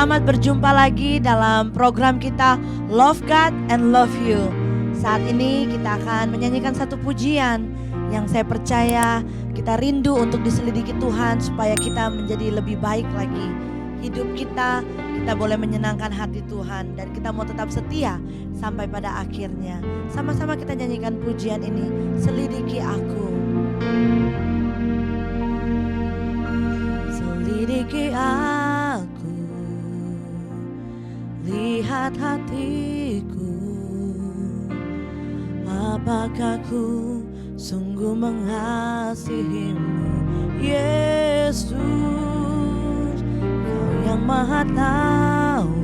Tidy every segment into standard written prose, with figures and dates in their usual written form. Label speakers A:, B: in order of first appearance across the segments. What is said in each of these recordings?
A: Selamat berjumpa lagi dalam program kita Love God and Love You. Saat ini kita akan menyanyikan satu pujian yang saya percaya kita rindu untuk diselidiki Tuhan supaya kita menjadi lebih baik lagi. Hidup kita boleh menyenangkan hati Tuhan dan kita mau tetap setia sampai pada akhirnya. Sama-sama kita nyanyikan pujian ini, selidiki aku. Selidiki aku, lihat hatiku, apakah ku sungguh mengasihimu, Yesus, Kau yang Maha Tahu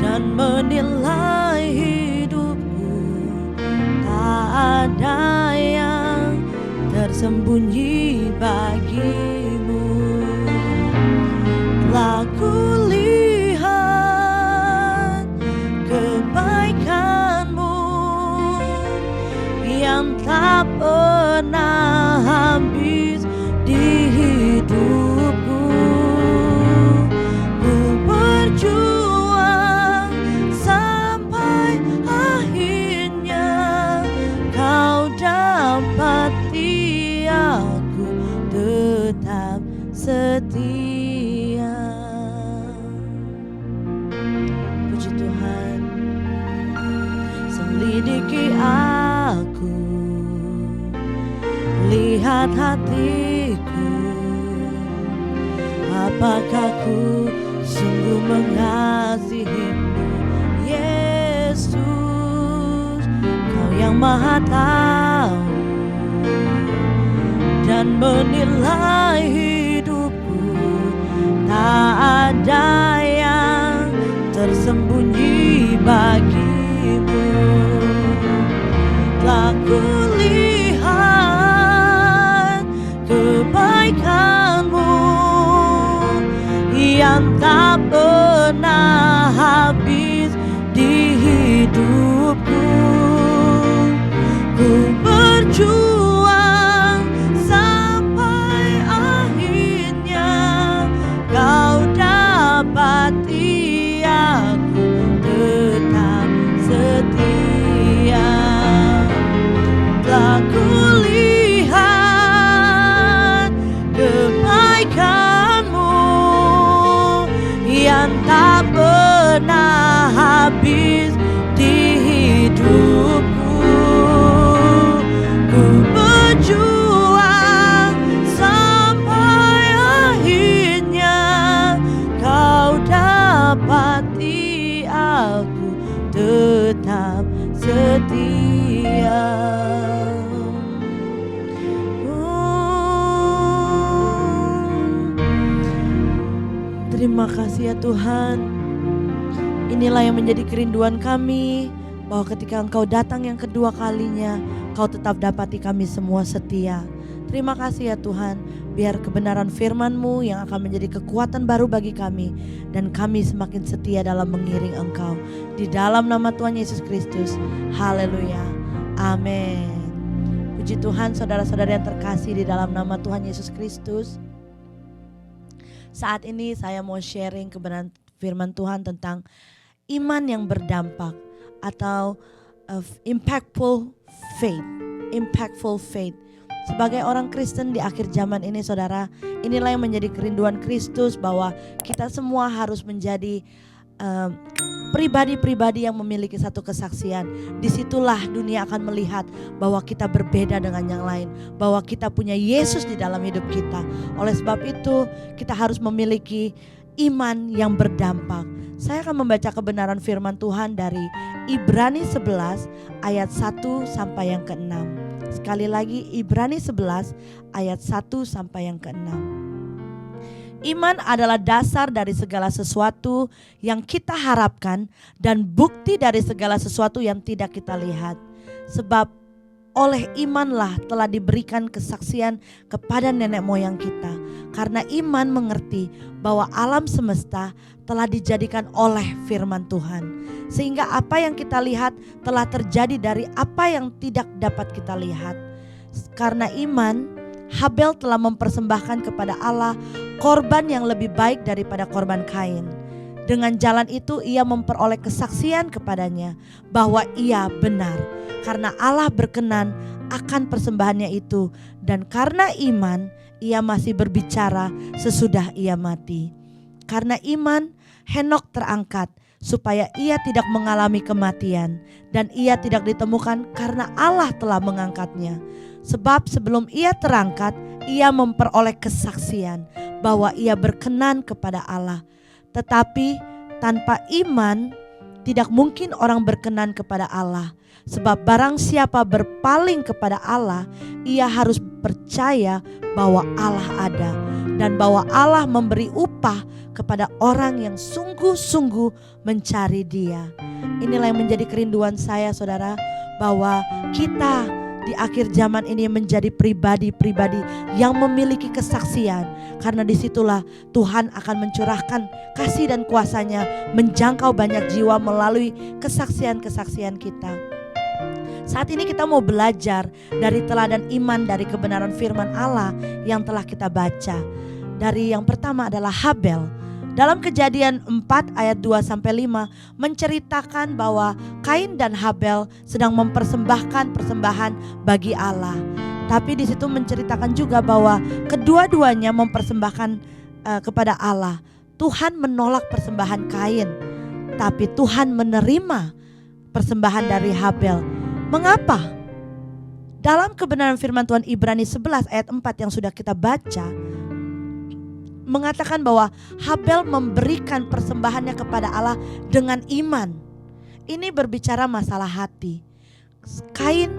A: dan menilai hidupku, tak ada yang tersembunyi bagimu. Telah kulihat kebaikanmu yang tak pernah habis di hidupku. Ku berjuang sampai akhirnya Kau dapati aku tetap setia. Puji Tuhan. Selidiki aku, lihat hatiku, apakah ku sungguh mengasihimu, Yesus, Kau yang Maha Tahu dan menilai hidupku, tak ada yang tersembunyi bagimu. Telah kulihat kebaikanmu yang tak pernah habis di hidupku. Ku berjuang sampai akhirnya Kau dapati aku tetap setia. Telah kulihat kebaikanmu yang tak pernah habis di hidupku. Ku berjuang sampai akhirnya Kau dapati aku tetap setia. Terima kasih ya Tuhan. Inilah yang menjadi kerinduan kami, bahwa ketika Engkau datang yang kedua kalinya, Kau tetap dapati kami semua setia. Terima kasih ya Tuhan, biar kebenaran firman-Mu yang akan menjadi kekuatan baru bagi kami, dan kami semakin setia dalam mengiring Engkau. Di dalam nama Tuhan Yesus Kristus, haleluya, amin. Puji Tuhan, saudara-saudara yang terkasih di dalam nama Tuhan Yesus Kristus. Saat ini saya mau sharing kebenaran firman Tuhan tentang iman yang berdampak atau impactful faith. Impactful faith. Sebagai orang Kristen di akhir zaman ini saudara, inilah yang menjadi kerinduan Kristus, bahwa kita semua harus menjadi pribadi-pribadi yang memiliki satu kesaksian. Disitulah dunia akan melihat bahwa kita berbeda dengan yang lain, bahwa kita punya Yesus di dalam hidup kita. Oleh sebab itu kita harus memiliki iman yang berdampak. Saya akan membaca kebenaran firman Tuhan dari Ibrani 11 ayat 1 sampai yang ke-6. Sekali lagi Ibrani 11 ayat 1 sampai yang ke-6. Iman adalah dasar dari segala sesuatu yang kita harapkan dan bukti dari segala sesuatu yang tidak kita lihat. Sebab oleh imanlah telah diberikan kesaksian kepada nenek moyang kita. Karena iman mengerti bahwa alam semesta telah dijadikan oleh firman Tuhan. Sehingga apa yang kita lihat telah terjadi dari apa yang tidak dapat kita lihat. Karena iman, Habel telah mempersembahkan kepada Allah korban yang lebih baik daripada korban Kain. Dengan jalan itu ia memperoleh kesaksian kepadanya bahwa ia benar, karena Allah berkenan akan persembahannya itu, dan karena iman ia masih berbicara sesudah ia mati. Karena iman Henokh terangkat supaya ia tidak mengalami kematian, dan ia tidak ditemukan karena Allah telah mengangkatnya. Sebab sebelum ia terangkat, ia memperoleh kesaksian bahwa ia berkenan kepada Allah. Tetapi tanpa iman tidak mungkin orang berkenan kepada Allah. Sebab barang siapa berpaling kepada Allah, ia harus percaya bahwa Allah ada, dan bahwa Allah memberi upah kepada orang yang sungguh-sungguh mencari Dia. Inilah yang menjadi kerinduan saya, saudara, bahwa kita di akhir zaman ini menjadi pribadi-pribadi yang memiliki kesaksian. Karena disitulah Tuhan akan mencurahkan kasih dan kuasa-Nya menjangkau banyak jiwa melalui kesaksian-kesaksian kita. Saat ini kita mau belajar dari teladan iman dari kebenaran firman Allah yang telah kita baca. Dari yang pertama adalah Habel. Dalam Kejadian 4 ayat 2-5 menceritakan bahwa Kain dan Habel sedang mempersembahkan persembahan bagi Allah. Tapi di situ menceritakan juga bahwa kedua-duanya mempersembahkan kepada Allah. Tuhan menolak persembahan Kain, tapi Tuhan menerima persembahan dari Habel. Mengapa? Dalam kebenaran firman Tuhan Ibrani 11 ayat 4 yang sudah kita baca, mengatakan bahwa Habel memberikan persembahannya kepada Allah dengan iman. Ini berbicara masalah hati. Kain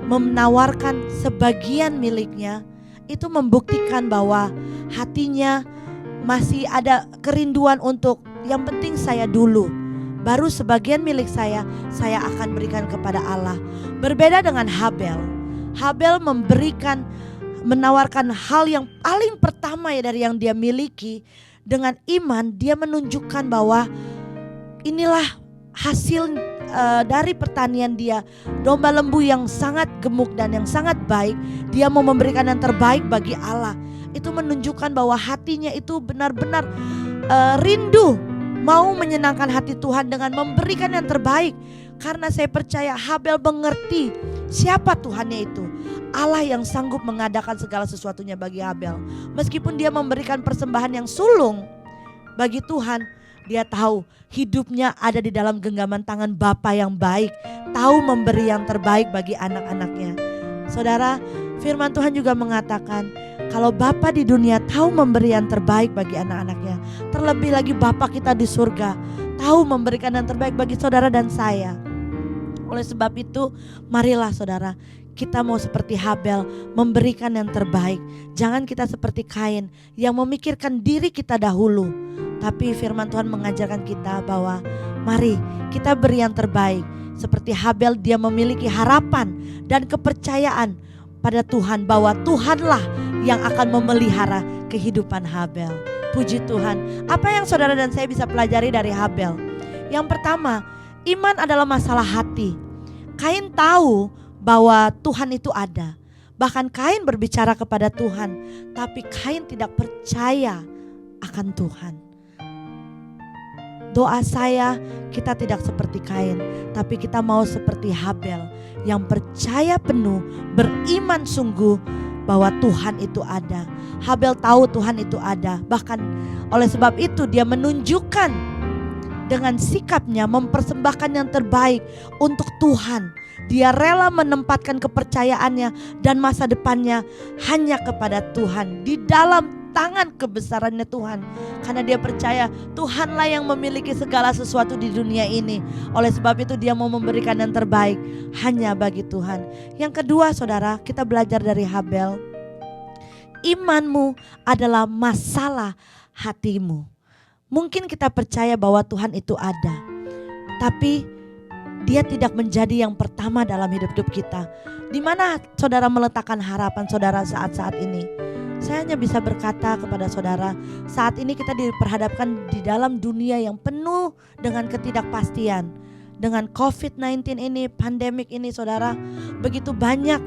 A: menawarkan sebagian miliknya, itu membuktikan bahwa hatinya masih ada kerinduan untuk yang penting saya dulu, baru sebagian milik saya akan berikan kepada Allah. Berbeda dengan Habel. Habel menawarkan hal yang paling pertama dari yang dia miliki. Dengan iman dia menunjukkan bahwa inilah hasil dari pertanian dia, domba lembu yang sangat gemuk dan yang sangat baik. Dia mau memberikan yang terbaik bagi Allah. Itu menunjukkan bahwa hatinya itu benar-benar rindu mau menyenangkan hati Tuhan dengan memberikan yang terbaik. Karena saya percaya Habel mengerti siapa Tuhannya itu. Allah yang sanggup mengadakan segala sesuatunya bagi Habel. Meskipun dia memberikan persembahan yang sulung bagi Tuhan, dia tahu hidupnya ada di dalam genggaman tangan Bapa yang baik. Tahu memberi yang terbaik bagi anak-anaknya. Saudara, firman Tuhan juga mengatakan kalau Bapa di dunia tahu memberi yang terbaik bagi anak-anaknya, terlebih lagi Bapa kita di surga tahu memberikan yang terbaik bagi saudara dan saya. Oleh sebab itu, marilah saudara, kita mau seperti Habel memberikan yang terbaik. Jangan kita seperti Kain yang memikirkan diri kita dahulu. Tapi firman Tuhan mengajarkan kita bahwa mari kita beri yang terbaik. Seperti Habel, dia memiliki harapan dan kepercayaan pada Tuhan bahwa Tuhanlah yang akan memelihara kehidupan Habel. Puji Tuhan. Apa yang saudara dan saya bisa pelajari dari Habel? Yang pertama, iman adalah masalah hati. Kain tahu bahwa Tuhan itu ada. Bahkan Kain berbicara kepada Tuhan, tapi Kain tidak percaya akan Tuhan. Doa saya, kita tidak seperti Kain, tapi kita mau seperti Habel yang percaya penuh, beriman sungguh bahwa Tuhan itu ada. Habel tahu Tuhan itu ada. Bahkan oleh sebab itu dia menunjukkan dengan sikapnya mempersembahkan yang terbaik untuk Tuhan. Dia rela menempatkan kepercayaannya dan masa depannya hanya kepada Tuhan, di dalam tangan kebesarannya Tuhan. Karena dia percaya Tuhanlah yang memiliki segala sesuatu di dunia ini. Oleh sebab itu dia mau memberikan yang terbaik hanya bagi Tuhan. Yang kedua saudara, kita belajar dari Habel. Imanmu adalah masalah hatimu. Mungkin kita percaya bahwa Tuhan itu ada, tapi Dia tidak menjadi yang pertama dalam hidup kita. Di mana saudara meletakkan harapan saudara saat-saat ini? Saya hanya bisa berkata kepada saudara, saat ini kita diperhadapkan di dalam dunia yang penuh dengan ketidakpastian. Dengan COVID-19 ini, pandemik ini saudara, begitu banyak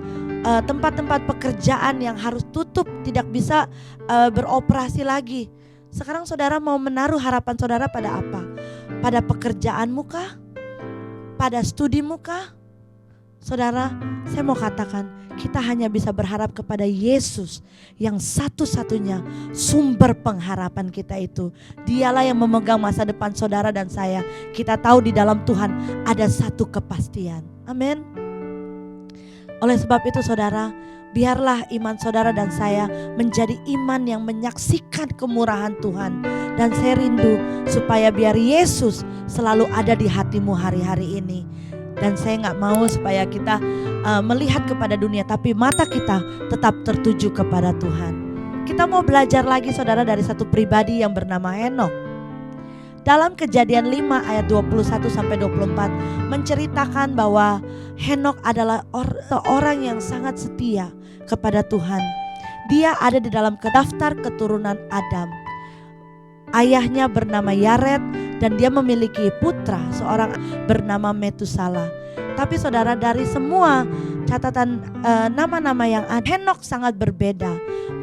A: tempat-tempat pekerjaan yang harus tutup, tidak bisa beroperasi lagi. Sekarang saudara mau menaruh harapan saudara pada apa? Pada pekerjaanmu kah? Pada studimu kah? Saudara, saya mau katakan, kita hanya bisa berharap kepada Yesus yang satu-satunya sumber pengharapan kita itu. Dialah yang memegang masa depan saudara dan saya. Kita tahu di dalam Tuhan ada satu kepastian. Amin. Oleh sebab itu saudara, biarlah iman saudara dan saya menjadi iman yang menyaksikan kemurahan Tuhan. Dan saya rindu supaya biar Yesus selalu ada di hatimu hari-hari ini. Dan saya gak mau supaya kita melihat kepada dunia, tapi mata kita tetap tertuju kepada Tuhan. Kita mau belajar lagi saudara dari satu pribadi yang bernama Henokh. Dalam Kejadian 5 ayat 21-24 menceritakan bahwa Henokh adalah seorang yang sangat setia kepada Tuhan. Dia ada di dalam daftar keturunan Adam. Ayahnya bernama Yared dan dia memiliki putra seorang bernama Metusala. Tapi saudara, dari semua catatan nama-nama yang ada, Henokh sangat berbeda.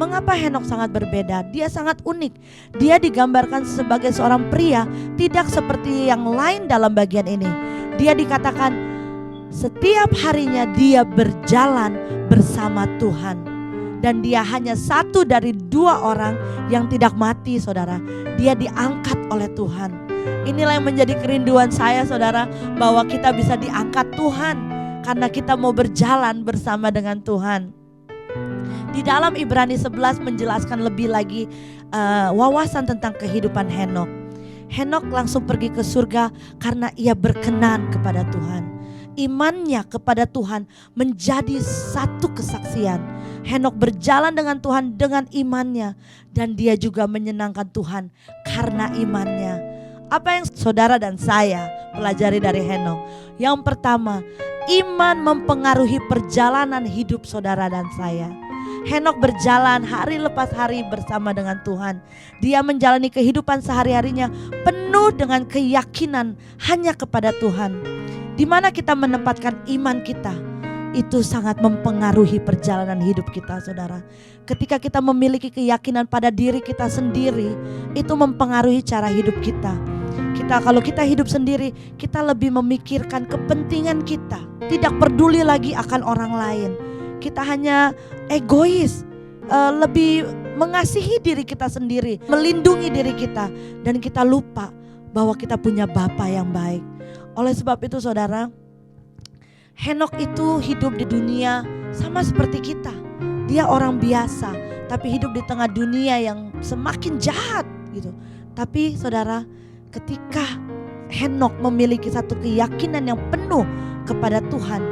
A: Mengapa Henokh sangat berbeda? Dia sangat unik. Dia digambarkan sebagai seorang pria tidak seperti yang lain dalam bagian ini. Dia dikatakan setiap harinya dia berjalan bersama Tuhan. Dan dia hanya satu dari 2 orang yang tidak mati saudara. Dia diangkat oleh Tuhan. Inilah yang menjadi kerinduan saya saudara, bahwa kita bisa diangkat Tuhan karena kita mau berjalan bersama dengan Tuhan. Di dalam Ibrani 11 menjelaskan lebih lagi wawasan tentang kehidupan Henokh. Henokh langsung pergi ke surga karena ia berkenan kepada Tuhan. Imannya kepada Tuhan menjadi satu kesaksian. Henokh berjalan dengan Tuhan dengan imannya, dan dia juga menyenangkan Tuhan karena imannya. Apa yang saudara dan saya pelajari dari Henokh? Yang pertama, iman mempengaruhi perjalanan hidup saudara dan saya. Henokh berjalan hari lepas hari bersama dengan Tuhan. Dia menjalani kehidupan sehari-harinya penuh dengan keyakinan hanya kepada Tuhan. Di mana kita menempatkan iman kita, itu sangat mempengaruhi perjalanan hidup kita saudara. Ketika kita memiliki keyakinan pada diri kita sendiri, itu mempengaruhi cara hidup kita. Kalau kita hidup sendiri, kita lebih memikirkan kepentingan kita, tidak peduli lagi akan orang lain. Kita hanya egois, lebih mengasihi diri kita sendiri, melindungi diri kita, dan kita lupa bahwa kita punya Bapa yang baik. Oleh sebab itu saudara, Henokh itu hidup di dunia sama seperti kita. Dia orang biasa, tapi hidup di tengah dunia yang semakin jahat gitu. Tapi saudara, ketika Henokh memiliki satu keyakinan yang penuh kepada Tuhan,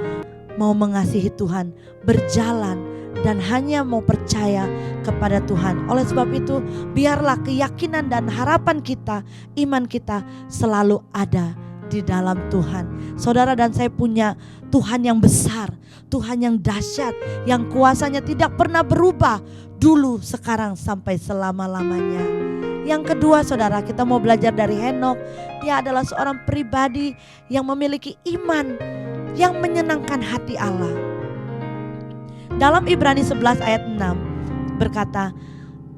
A: mau mengasihi Tuhan, berjalan dan hanya mau percaya kepada Tuhan. Oleh sebab itu, biarlah keyakinan dan harapan kita, iman kita selalu ada di dalam Tuhan. Saudara dan saya punya Tuhan yang besar, Tuhan yang dahsyat, yang kuasanya tidak pernah berubah, dulu, sekarang, sampai selama-lamanya. Yang kedua saudara, kita mau belajar dari Henokh. Dia adalah seorang pribadi yang memiliki iman yang menyenangkan hati Allah. Dalam Ibrani 11 ayat 6 berkata,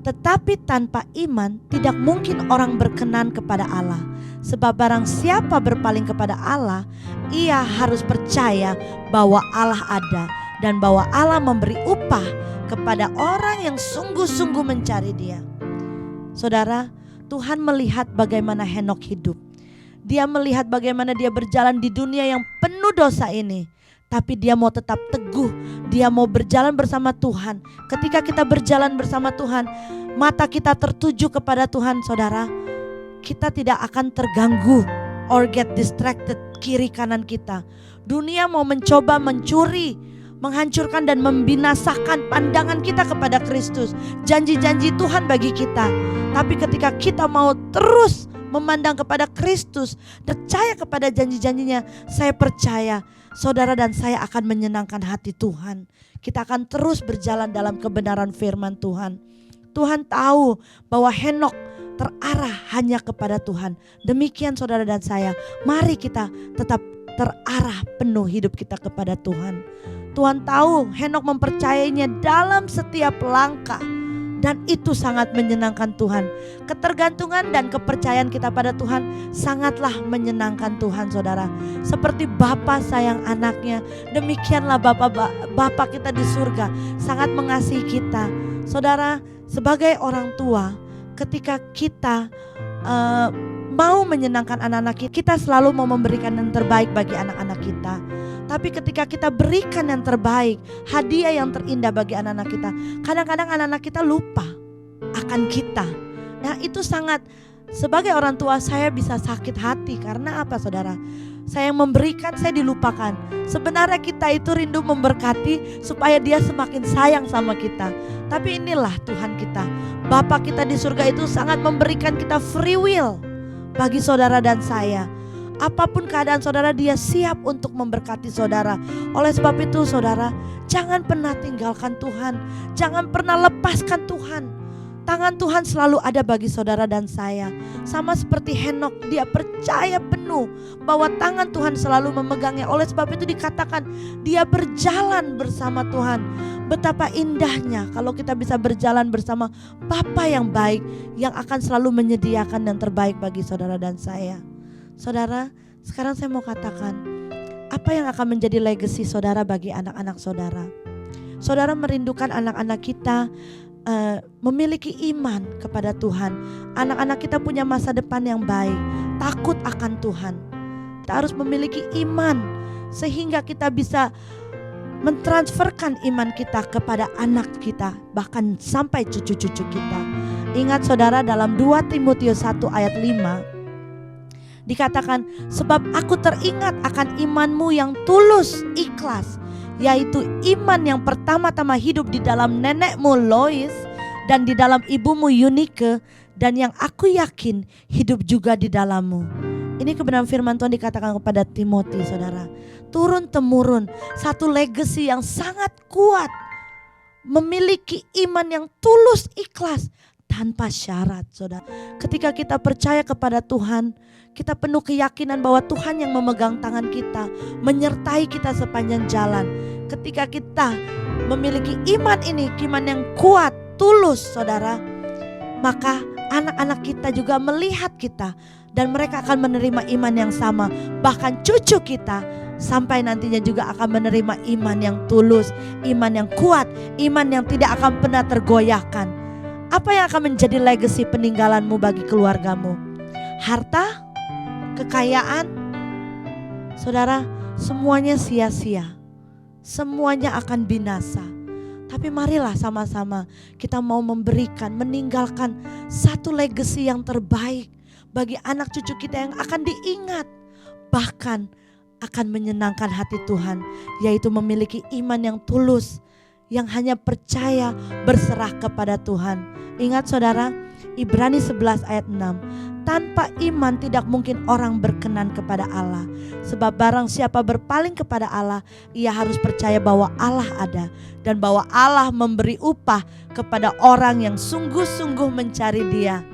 A: tetapi tanpa iman tidak mungkin orang berkenan kepada Allah. Sebab barang siapa berpaling kepada Allah, ia harus percaya bahwa Allah ada dan bahwa Allah memberi upah kepada orang yang sungguh-sungguh mencari Dia. Saudara, Tuhan melihat bagaimana Henokh hidup. Dia melihat bagaimana dia berjalan di dunia yang penuh dosa ini. Tapi dia mau tetap teguh, dia mau berjalan bersama Tuhan. Ketika kita berjalan bersama Tuhan, mata kita tertuju kepada Tuhan saudara, kita tidak akan terganggu or get distracted kiri kanan kita. Dunia mau mencoba mencuri, menghancurkan dan membinasakan pandangan kita kepada Kristus, janji-janji Tuhan bagi kita. Tapi ketika kita mau terus memandang kepada Kristus, percaya kepada janji-janjinya, saya percaya saudara dan saya akan menyenangkan hati Tuhan. Kita akan terus berjalan dalam kebenaran firman Tuhan. Tuhan tahu bahwa Henokh terarah hanya kepada Tuhan. Demikian saudara dan saya, mari kita tetap terarah penuh hidup kita kepada Tuhan. Tuhan tahu Henokh mempercayainya dalam setiap langkah. Dan itu sangat menyenangkan Tuhan. Ketergantungan dan kepercayaan kita pada Tuhan sangatlah menyenangkan Tuhan, saudara. Seperti Bapa sayang anaknya, demikianlah Bapa kita di surga sangat mengasihi kita. Saudara, sebagai orang tua, ketika kita mau menyenangkan anak-anak kita selalu mau memberikan yang terbaik bagi anak-anak kita. Tapi ketika kita berikan yang terbaik, hadiah yang terindah bagi anak-anak kita, kadang-kadang anak-anak kita lupa akan kita. Nah, itu sangat, sebagai orang tua saya bisa sakit hati. Karena apa, saudara? Saya yang memberikan, saya dilupakan. Sebenarnya kita itu rindu memberkati supaya dia semakin sayang sama kita. Tapi inilah Tuhan kita. Bapa kita di surga itu sangat memberikan kita free will bagi saudara dan saya. Apapun keadaan saudara, dia siap untuk memberkati saudara. Oleh sebab itu saudara, jangan pernah tinggalkan Tuhan. Jangan pernah lepaskan Tuhan. Tangan Tuhan selalu ada bagi saudara dan saya. Sama seperti Henokh, dia percaya penuh bahwa tangan Tuhan selalu memegangnya. Oleh sebab itu dikatakan dia berjalan bersama Tuhan. Betapa indahnya kalau kita bisa berjalan bersama Bapa yang baik, yang akan selalu menyediakan yang terbaik bagi saudara dan saya. Saudara, sekarang saya mau katakan, apa yang akan menjadi legacy saudara bagi anak-anak saudara? Saudara merindukan anak-anak kita memiliki iman kepada Tuhan. Anak-anak kita punya masa depan yang baik, takut akan Tuhan. Kita harus memiliki iman sehingga kita bisa mentransferkan iman kita kepada anak kita, bahkan sampai cucu-cucu kita. Ingat saudara, dalam 2 Timotius 1 ayat 5 dikatakan, sebab aku teringat akan imanmu yang tulus, ikhlas, yaitu iman yang pertama-tama hidup di dalam nenekmu Lois dan di dalam ibumu Eunike, dan yang aku yakin hidup juga di dalammu. Ini kebenaran firman Tuhan dikatakan kepada Timothy, saudara. Turun temurun, satu legacy yang sangat kuat, memiliki iman yang tulus, ikhlas, tanpa syarat, saudara. Ketika kita percaya kepada Tuhan, kita penuh keyakinan bahwa Tuhan yang memegang tangan kita, menyertai kita sepanjang jalan. Ketika kita memiliki iman ini, iman yang kuat, tulus, saudara, maka anak-anak kita juga melihat kita dan mereka akan menerima iman yang sama. Bahkan cucu kita sampai nantinya juga akan menerima iman yang tulus, iman yang kuat, iman yang tidak akan pernah tergoyahkan. Apa yang akan menjadi legacy peninggalanmu bagi keluargamu? Harta? Kekayaan? Saudara, semuanya sia-sia. Semuanya akan binasa. Tapi marilah sama-sama kita mau memberikan, meninggalkan satu legacy yang terbaik bagi anak cucu kita yang akan diingat, bahkan akan menyenangkan hati Tuhan, yaitu memiliki iman yang tulus, yang hanya percaya berserah kepada Tuhan. Ingat saudara, Ibrani 11 ayat 6. Tanpa iman tidak mungkin orang berkenan kepada Allah. Sebab barang siapa berpaling kepada Allah, ia harus percaya bahwa Allah ada, dan bahwa Allah memberi upah kepada orang yang sungguh-sungguh mencari Dia.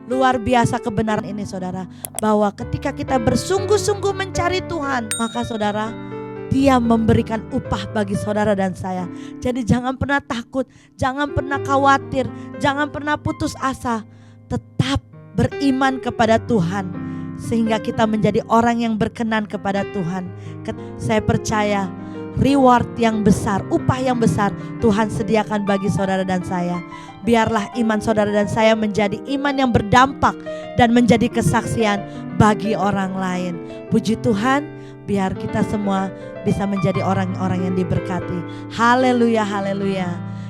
A: Luar biasa kebenaran ini saudara, bahwa ketika kita bersungguh-sungguh mencari Tuhan, maka saudara, Dia memberikan upah bagi saudara dan saya. Jadi jangan pernah takut, jangan pernah khawatir, jangan pernah putus asa. Tetap beriman kepada Tuhan sehingga kita menjadi orang yang berkenan kepada Tuhan. Saya percaya reward yang besar, upah yang besar Tuhan sediakan bagi saudara dan saya. Biarlah iman saudara dan saya menjadi iman yang berdampak dan menjadi kesaksian bagi orang lain. Puji Tuhan, biar kita semua bisa menjadi orang-orang yang diberkati. Haleluya, haleluya.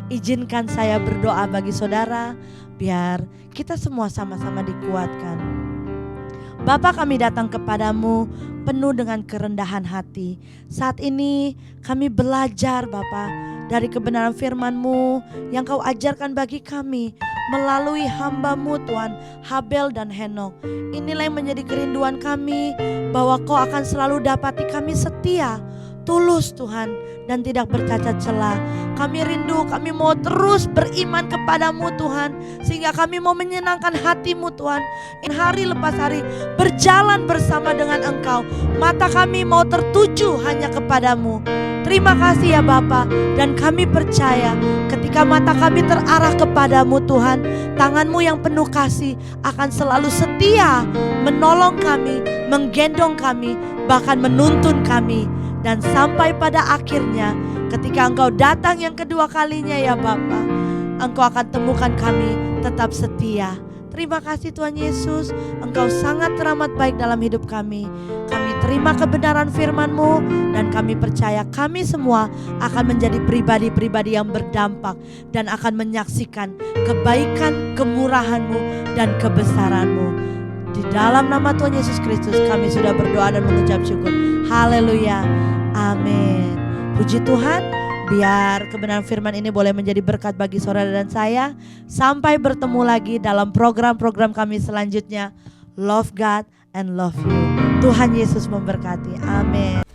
A: Izinkan saya berdoa bagi saudara, biar kita semua sama-sama dikuatkan. Bapa, kami datang kepadamu penuh dengan kerendahan hati. Saat ini kami belajar Bapa dari kebenaran firman-Mu yang Kau ajarkan bagi kami melalui hamba-Mu Tuhan, Habel dan Henokh. Inilah yang menjadi kerinduan kami, bahwa Kau akan selalu dapati kami setia, tulus Tuhan, dan tidak bercacat celah. Kami rindu, kami mau terus beriman kepadamu Tuhan, sehingga kami mau menyenangkan hatimu Tuhan. Hari lepas hari berjalan bersama dengan Engkau. Mata kami mau tertuju hanya kepadamu. Terima kasih ya Bapa. Dan kami percaya ketika mata kami terarah kepadamu Tuhan, tangan-Mu yang penuh kasih akan selalu setia menolong kami, menggendong kami, bahkan menuntun kami. Dan sampai pada akhirnya ketika Engkau datang yang kedua kalinya ya Bapa, Engkau akan temukan kami tetap setia. Terima kasih Tuhan Yesus, Engkau sangat teramat baik dalam hidup kami. Kami terima kebenaran firman-Mu dan kami percaya kami semua akan menjadi pribadi-pribadi yang berdampak dan akan menyaksikan kebaikan, kemurahan-Mu dan kebesaran-Mu. Di dalam nama Tuhan Yesus Kristus kami sudah berdoa dan mengucap syukur. Haleluya, amin. Puji Tuhan. Biar kebenaran firman ini boleh menjadi berkat bagi saudara dan saya. Sampai bertemu lagi dalam program-program kami selanjutnya. Love God and love you. Tuhan Yesus memberkati. Amin.